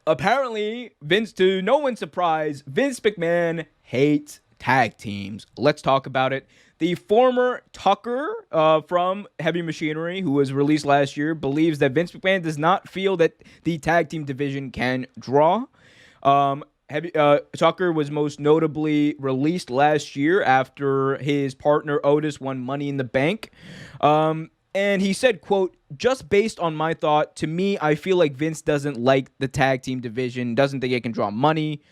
apparently, Vince, to no one's surprise, Vince McMahon hates tag teams. Let's talk about it. The former Tucker from Heavy Machinery, who was released last year, believes that Vince McMahon does not feel that the tag team division can draw. Tucker was most notably released last year after his partner Otis won Money in the Bank. And he said, quote, just based on my thought, to me, I feel like Vince doesn't like the tag team division, doesn't think it can draw money.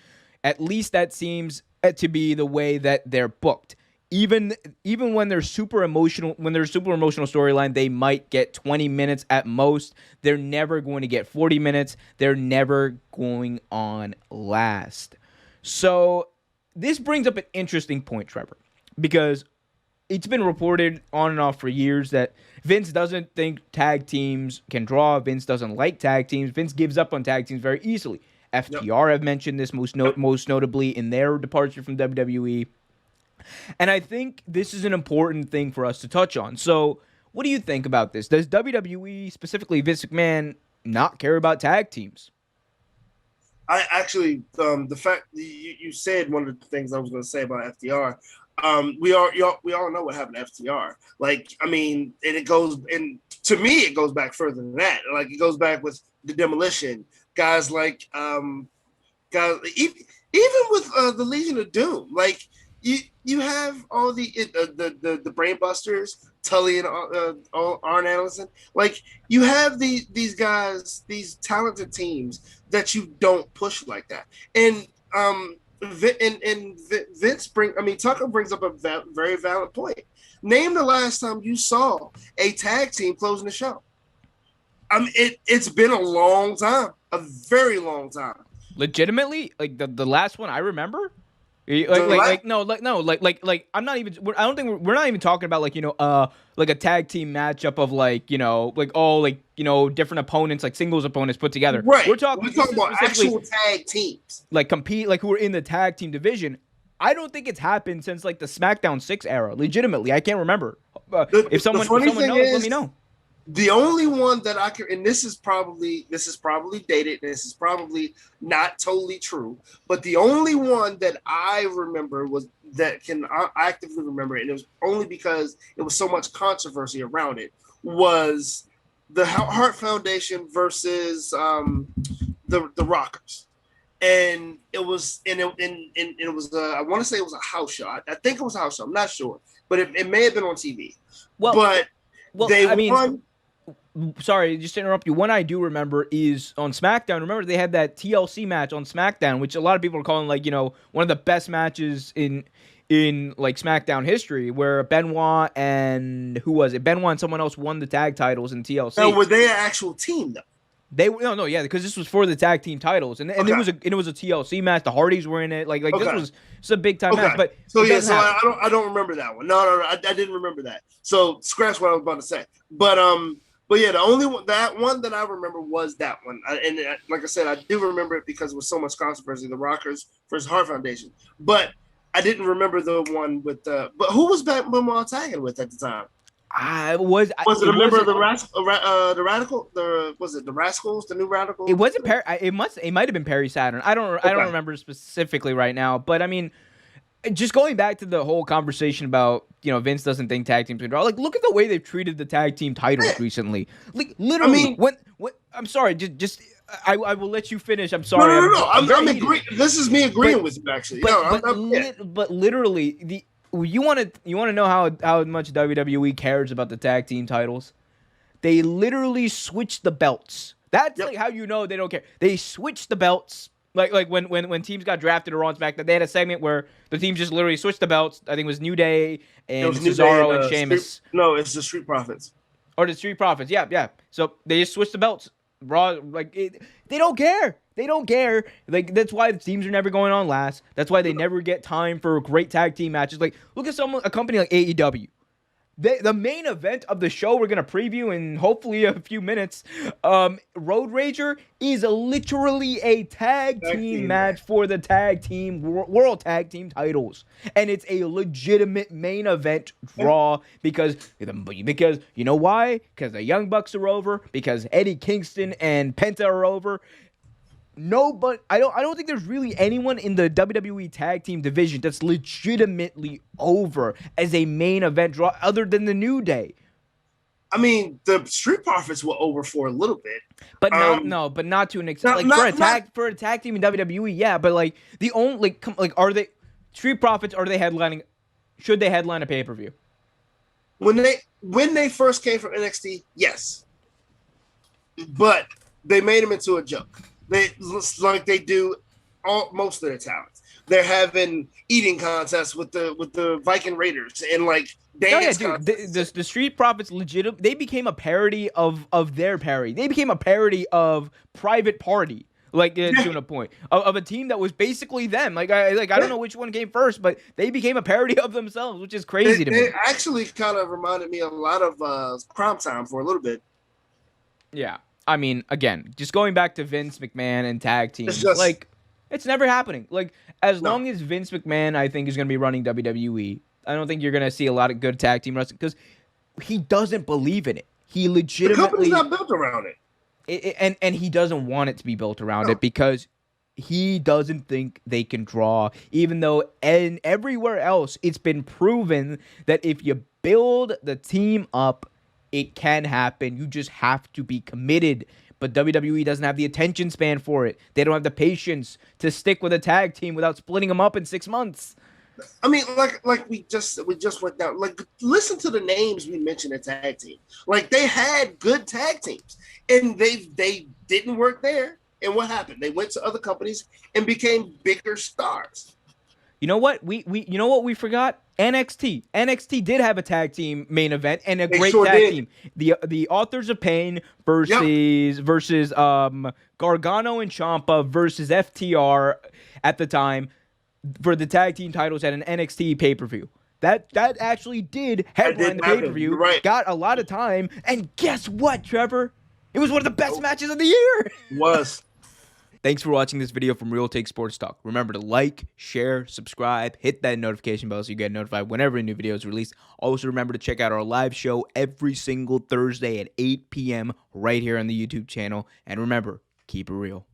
At least that seems to be the way that they're booked. Even when they're super emotional, storyline, they might get 20 minutes at most. They're never going to get 40 minutes. They're never going on last. So this brings up an interesting point, Trevor, because it's been reported on and off for years that Vince doesn't think tag teams can draw. Vince doesn't like tag teams. Vince gives up on tag teams very easily. FTR have mentioned this most notably in their departure from WWE. And I think this is an important thing for us to touch on. So what do you think about this? Does WWE, specifically Vince McMahon, not care about tag teams? I actually, the fact you said one of the things I was going to say about FTR. We all know what happened to FTR. Like, I mean, and to me, it goes back further than that. Like, it goes back with the Demolition guys, like guys, even with the Legion of Doom. Like, you have all the Brainbusters, Tully and Arn Anderson. Like, you have these guys, these talented teams that you don't push like that. And Tucker brings up a very valid point. Name the last time you saw a tag team closing the show. It's been a long time, a very long time. Legitimately, like the last one I remember. I'm not even. I don't think we're not even talking about like like a tag team matchup of different opponents, like singles opponents put together. Right. We're talking about actual tag teams, like compete, like who are in the tag team division. I don't think it's happened since like the SmackDown 6 era. Legitimately, I can't remember. If someone knows, let me know. The only one that I can, and this is probably dated, this is probably not totally true, but the only one that I remember I actively remember, and it was only because it was so much controversy around it, was the Hart Foundation versus the Rockers. And it was I want to say it was a house show. I think it was a house show. I'm not sure, but it may have been on TV. Well, they won. Sorry, just to interrupt you. One I do remember is on SmackDown. Remember they had that TLC match on SmackDown, which a lot of people are calling like one of the best matches in like SmackDown history, where Benoit and Benoit and someone else won the tag titles in TLC. Now, were they an actual team though? Yeah, because this was for the tag team titles, and it was a TLC match. The Hardys were in it, this was a big time match. But I don't remember that one. No, I didn't remember that. So scratch what I was about to say. But yeah, the only one that I remember was that one, and like I said, I do remember it because it was so much controversy. The Rockers versus Hart Foundation, but I didn't remember the one with the. But who was Benoit tagging with at the time? Was it a member of the Radical? Was it the Rascals? The New Radicals? It wasn't Perry. It might have been Perry Saturn. I don't remember specifically right now. But I mean, just going back to the whole conversation about Vince doesn't think tag teams can draw. Like, look at the way they've treated the tag team titles recently. Like, literally, when I'm sorry, I will let you finish. I'm sorry. No. I'm agreeing. This is me agreeing with you actually. But literally You want to know how much WWE cares about the tag team titles? They literally switch the belts. That's like how you know they don't care. They switch the belts. Like when teams got drafted or on SmackDown, they had a segment where the teams just literally switched the belts. I think it was New Day and Cesaro and Sheamus. It's the Street Profits. Or the Street Profits. Yeah. So they just switched the belts. Raw, they don't care. They don't care. Like, that's why the teams are never going on last. That's why they never get time for great tag team matches. Like, look at a company like AEW. The main event of the show we're going to preview in hopefully a few minutes, Road Rager, is literally a tag team match for the World Tag Team titles. And it's a legitimate main event draw because you know why? Because the Young Bucks are over, because Eddie Kingston and Penta are over. No, but I don't think there's really anyone in the WWE tag team division that's legitimately over as a main event draw other than the New Day. I mean, the Street Profits were over for a little bit, But not um, no, but not to an extent. not Like for not a tag team in WWE, yeah. But like the only are they Street Profits? Are they headlining? Should they headline a pay per view? when they first came from NXT, yes, but they made them into a joke. They like they do most of their talents. They're having eating contests with the Viking Raiders and like Oh yeah, dance dude. contests. The Street Profits legit. They became a parody of their parody. They became a parody of Private Party. Like to a point of a team that was basically them. I don't know which one came first, but they became a parody of themselves, which is crazy to me. They actually kind of reminded me a lot of Crime Time for a little bit. Yeah. I mean, again, just going back to Vince McMahon and tag It's teams, just like, it's never happening. Like, as no. long as Vince McMahon, I think, is going to be running WWE, I don't think you're going to see a lot of good tag team wrestling because he doesn't believe in it. He The company's legitimately, not built around it. and he doesn't want it to be built around No. it because he doesn't think they can draw, even though and everywhere else it's been proven that if you build the team up, it can happen. You just have to be committed. But WWE doesn't have the attention span for it. They don't have the patience to stick with a tag team without splitting them up in 6 months. I mean, like we just went down. Like, listen to the names we mentioned in tag team. Like, they had good tag teams, and they didn't work there. And what happened? They went to other companies and became bigger stars. You know what? We you know what we forgot? NXT. NXT did have a tag team main event and a They great sure tag did. team. The Authors of Pain versus Gargano and Ciampa versus FTR at the time for the tag team titles at an NXT pay-per-view. That actually did headline the happen. pay-per-view. You're right. Got a lot of time, and guess what, Trevor? It was one of the best matches of the year. Was. Thanks for watching this video from Real Take Sports Talk. Remember to like, share, subscribe, hit that notification bell so you get notified whenever a new video is released. Also, remember to check out our live show every single Thursday at 8 p.m. right here on the YouTube channel. And remember, keep it real.